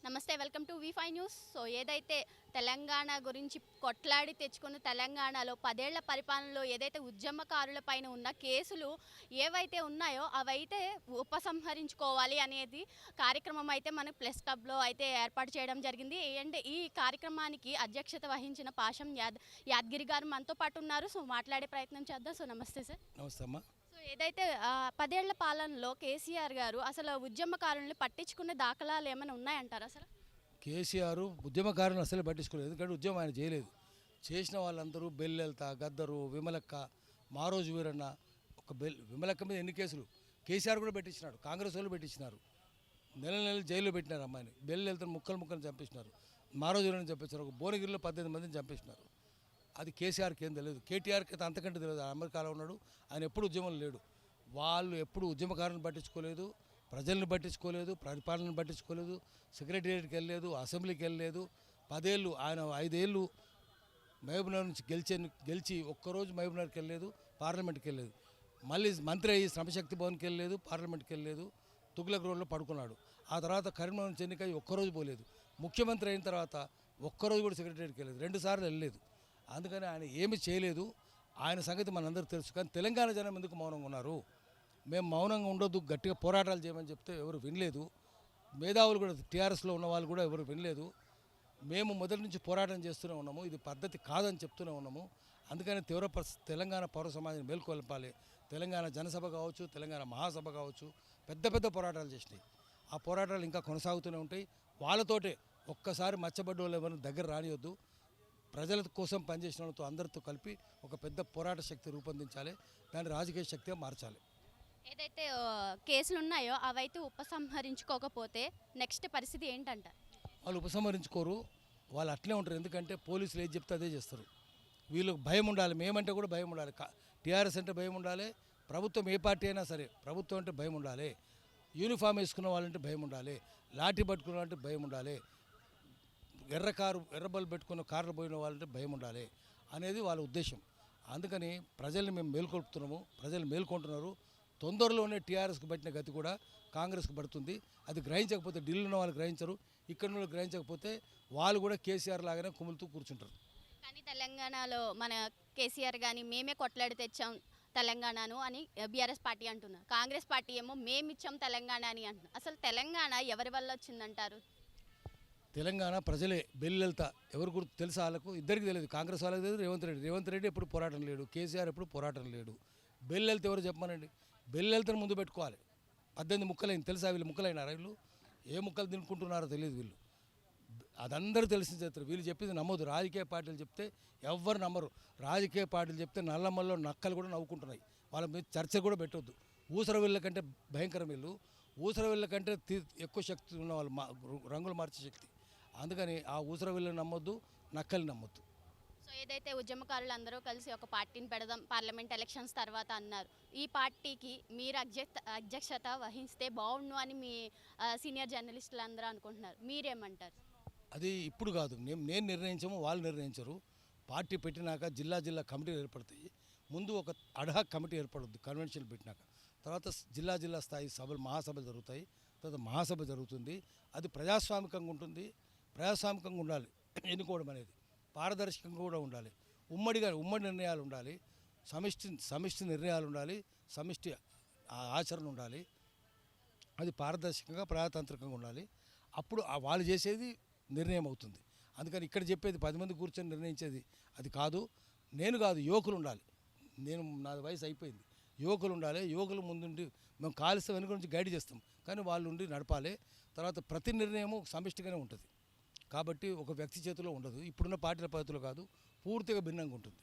నమస్తే, welcome to వి5 news. So ఏదైతే తెలంగాణ గురించి కొట్లాడి తెచ్చుకున్న తెలంగాణలో 10 ఏళ్ల పరిపాలనలో ఏదైతే ఉద్యమకారుల పైన ఉన్న కేసులు ఏవైతే ఉన్నాయో అవైతే ఉపసంహరించుకోవాలి అనేది కార్యక్రమం అయితే మన ప్లస్ క్లబ్లో అయితే ఏర్పాటు చేయడం జరిగింది. అండ్ ఈ కార్యక్రమానికి అధ్యక్షత వహించిన పాషం యాద్గిరి గారు మనతో పాటు ఉన్నారు. సో మాట్లాడే ప్రయత్నం చేద్దాం. సో నమస్తే సార్. నమస్తే అమ్మా. సో ఏదైతే 10 ఏళ్ల పాలనలో కేసీఆర్ గారు అసలు ఉద్యమకారుల్ని పట్టించుకునే దాఖలాలు ఏమైనా ఉన్నాయంటారు? అసలు కేసీఆర్ ఉద్యమకారులను అసలు పట్టించుకోలేదు. ఎందుకంటే ఉద్యమం ఆయన చేయలేదు. చేసిన వాళ్ళందరూ బెల్లెల్తా, గద్దరు, విమలక్క, మారోజు వీరన్న. విమలక్క మీద ఎన్ని కేసులు కేసీఆర్ కూడా పెట్టించినాడు. కాంగ్రెస్ వాళ్ళు పెట్టించినారు. నెల జైల్లో పెట్టినారు అమ్మాయిని. బెల్లెల్తను ముక్కలు చంపేసినారు. మారోజు వీరన్న చంపేసినారు. ఒక భువనగిరిలో 18 మందిని చంపేసినారు. అది కేసీఆర్కి ఏం తెలియదు. కేటీఆర్కి అయితే అంతకంటే తెలియదు. అమెరికాలో ఉన్నాడు. ఆయన ఎప్పుడు ఉద్యమం లేడు. వాళ్ళు ఎప్పుడు ఉద్యమకారులను పట్టించుకోలేదు, ప్రజలను పట్టించుకోలేదు, పరిపాలనను పట్టించుకోలేదు, సెక్రటేరియట్కి వెళ్ళలేదు, అసెంబ్లీకి వెళ్ళలేదు. 10 ఏళ్ళు ఆయన 5 ఏళ్ళు మహబూబ్నగర్ నుంచి గెలిచి ఒక్కరోజు మహబూబ్నగర్కి వెళ్ళలేదు, పార్లమెంట్కి వెళ్ళలేదు. మళ్ళీ మంత్రి అయ్యి శ్రమశక్తి భవన్కి వెళ్ళలేదు, పార్లమెంట్కి వెళ్ళలేదు. తుగ్లక్ రోడ్లో పడుకున్నాడు. ఆ తర్వాత కరీంనగర్ నుంచి ఎన్నికై ఒక్కరోజు పోలేదు. ముఖ్యమంత్రి అయిన తర్వాత ఒక్కరోజు కూడా సెక్రటేరియట్కి వెళ్ళలేదు. 2 సార్లు వెళ్ళలేదు. అందుకని ఆయన ఏమి చేయలేదు. ఆయన సంగతి మనందరికీ తెలుసు. కానీ తెలంగాణ జనం ఎందుకు మౌనంగా ఉన్నారు? మేము మౌనంగా ఉండొద్దు, గట్టిగా పోరాటాలు చేయమని చెప్తే ఎవరు వినలేదు. మేధావులు కూడా టీఆర్ఎస్లో ఉన్న వాళ్ళు కూడా ఎవరు వినలేదు. మేము మొదటి నుంచి పోరాటం చేస్తూనే ఉన్నాము. ఇది పద్ధతి కాదని చెప్తూనే ఉన్నాము. అందుకని తెలంగాణ పౌర సమాజాన్ని మేల్కొల్పాలి. తెలంగాణ జనసభ కావచ్చు, తెలంగాణ మహాసభ కావచ్చు, పెద్ద పోరాటాలు చేసినాయి. ఆ పోరాటాలు ఇంకా కొనసాగుతూనే ఉంటాయి. వాళ్ళతోటే ఒక్కసారి మచ్చబడ్డ వాళ్ళు ఎవరిని దగ్గర రానియొద్దు. ప్రజల కోసం పనిచేసిన వాళ్ళతో అందరితో కలిపి ఒక పెద్ద పోరాట శక్తి రూపొందించాలి. దాన్ని రాజకీయ శక్తిగా మార్చాలి. ఏదైతే కేసులు ఉన్నాయో అవైతే ఉపసంహరించుకోకపోతే నెక్స్ట్ పరిస్థితి ఏంటంట? వాళ్ళు ఉపసంహరించుకోరు. వాళ్ళు అట్లే ఉంటారు. ఎందుకంటే పోలీసులు ఏది చెప్తే అదే చేస్తారు. వీళ్ళకి భయం ఉండాలి. మేమంటే కూడా భయం ఉండాలి. టీఆర్ఎస్ అంటే భయం ఉండాలి. ప్రభుత్వం ఏ పార్టీ అయినా సరే ప్రభుత్వం అంటే భయం ఉండాలి. యూనిఫామ్ వేసుకున్న వాళ్ళంటే భయం ఉండాలి. లాఠీ పట్టుకున్న వాళ్ళంటే భయం ఉండాలి. ఎర్రబల్ పెట్టుకున్న కార్లు పోయిన వాళ్ళంటే భయం ఉండాలి అనేది వాళ్ళ ఉద్దేశం. అందుకని ప్రజల్ని మేము మేల్కొల్పుతున్నాము. ప్రజలు మేల్కొంటున్నారు. తొందరలోనే టీఆర్ఎస్కి పట్టిన గతి కూడా కాంగ్రెస్కి పడుతుంది. అది గ్రహించకపోతే ఢిల్లీలో ఉన్న వాళ్ళు గ్రహించరు, ఇక్కడ వాళ్ళు గ్రహించకపోతే వాళ్ళు కూడా కేసీఆర్ లాగానే కుములుతూ కూర్చుంటారు. కానీ తెలంగాణలో మన కేసీఆర్ కానీ మేమే కొట్లాడి తెచ్చాం తెలంగాణను అని బీఆర్ఎస్ పార్టీ అంటున్నారు. కాంగ్రెస్ పార్టీ ఏమో మేమిచ్చాం తెలంగాణ అని అంటున్నారు. అసలు తెలంగాణ ఎవరి వల్ల వచ్చిందంటారు? తెలంగాణ ప్రజలే. బెల్లెల్తా ఎవరు గుర్తు తెలుసా? వాళ్ళకు ఇద్దరికి తెలియదు. కాంగ్రెస్ వాళ్ళకి తెలియదు. రేవంత్ రెడ్డి ఎప్పుడు పోరాటం లేడు. కేసీఆర్ ఎప్పుడు పోరాటం లేడు. బెల్లెల్త ఎవరు చెప్పమనండి. బెల్లెల్తను ముందు పెట్టుకోవాలి. 18 ముక్కలైంది తెలుసా? వీళ్ళు ముక్కలైనారా? వీళ్ళు ఏ ముక్కలు తినుకుంటున్నారో తెలియదు. వీళ్ళు అదందరూ తెలిసిన చరిత్ర. వీళ్ళు చెప్పింది నమ్మదు. రాజకీయ పార్టీలు చెప్తే ఎవ్వరు నమ్మరు. రాజకీయ పార్టీలు చెప్తే నల్లమల్లో నక్కలు కూడా నవ్వుకుంటున్నాయి. వాళ్ళ మీద చర్చ కూడా పెట్టొద్దు. ఊసర వీళ్ళ కంటే భయంకరం వీళ్ళు. ఊసర వీళ్ళ కంటే ఎక్కువ శక్తి ఉన్న వాళ్ళు, రంగులు మార్చే శక్తి. అందుకని ఆ ఊసర వీళ్ళని నమ్మొద్దు, నక్కల్ని నమ్మొద్దు. సో ఏదైతే ఉద్యమకారులు అందరూ కలిసి ఒక పార్టీని పెడదాం పార్లమెంట్ ఎలక్షన్స్ తర్వాత అన్నారు. ఈ పార్టీకి మీరు అధ్యక్షత వహిస్తే బాగుండు అని మీ సీనియర్ జర్నలిస్టులు అందరూ అనుకుంటున్నారు. మీరేమంటారు? అది ఇప్పుడు కాదు. నేను నిర్ణయించము, వాళ్ళు నిర్ణయించరు. పార్టీ పెట్టినాక జిల్లా కమిటీలు ఏర్పడతాయి. ముందు ఒక అడ్హాక్ కమిటీ ఏర్పడుద్ది కన్వెన్షన్ పెట్టినాక. తర్వాత జిల్లా స్థాయి సభలు, మహాసభలు జరుగుతాయి. తర్వాత మహాసభ జరుగుతుంది. అది ప్రజాస్వామికంగా ఉంటుంది. ప్రజాస్వామికంగా ఉండాలి ఎన్నుకోవడం అనేది. పారదర్శకంగా కూడా ఉండాలి. ఉమ్మడి నిర్ణయాలు ఉండాలి. సమిష్టి నిర్ణయాలు ఉండాలి. సమిష్టి ఆచరణ ఉండాలి. అది పారదర్శకంగా ప్రజాతాంత్రికంగా ఉండాలి. అప్పుడు వాళ్ళు చేసేది నిర్ణయం అవుతుంది. అందుకని ఇక్కడ చెప్పేది 10 మంది కూర్చొని నిర్ణయించేది అది కాదు. నేను కాదు, యువకులు ఉండాలి. నాది వయసు అయిపోయింది. యువకులు ఉండాలి. యువకులు ముందుండి మేము కాలుస్తే వెనుక నుంచి గైడ్ చేస్తాం. కానీ వాళ్ళు ఉండి నడపాలి. తర్వాత ప్రతి నిర్ణయము సమిష్టిగానే ఉంటుంది. కాబట్టి ఒక వ్యక్తి చేతిలో ఉండదు. ఇప్పుడున్న పార్టీల పద్ధతిలో కాదు, పూర్తిగా భిన్నంగా ఉంటుంది.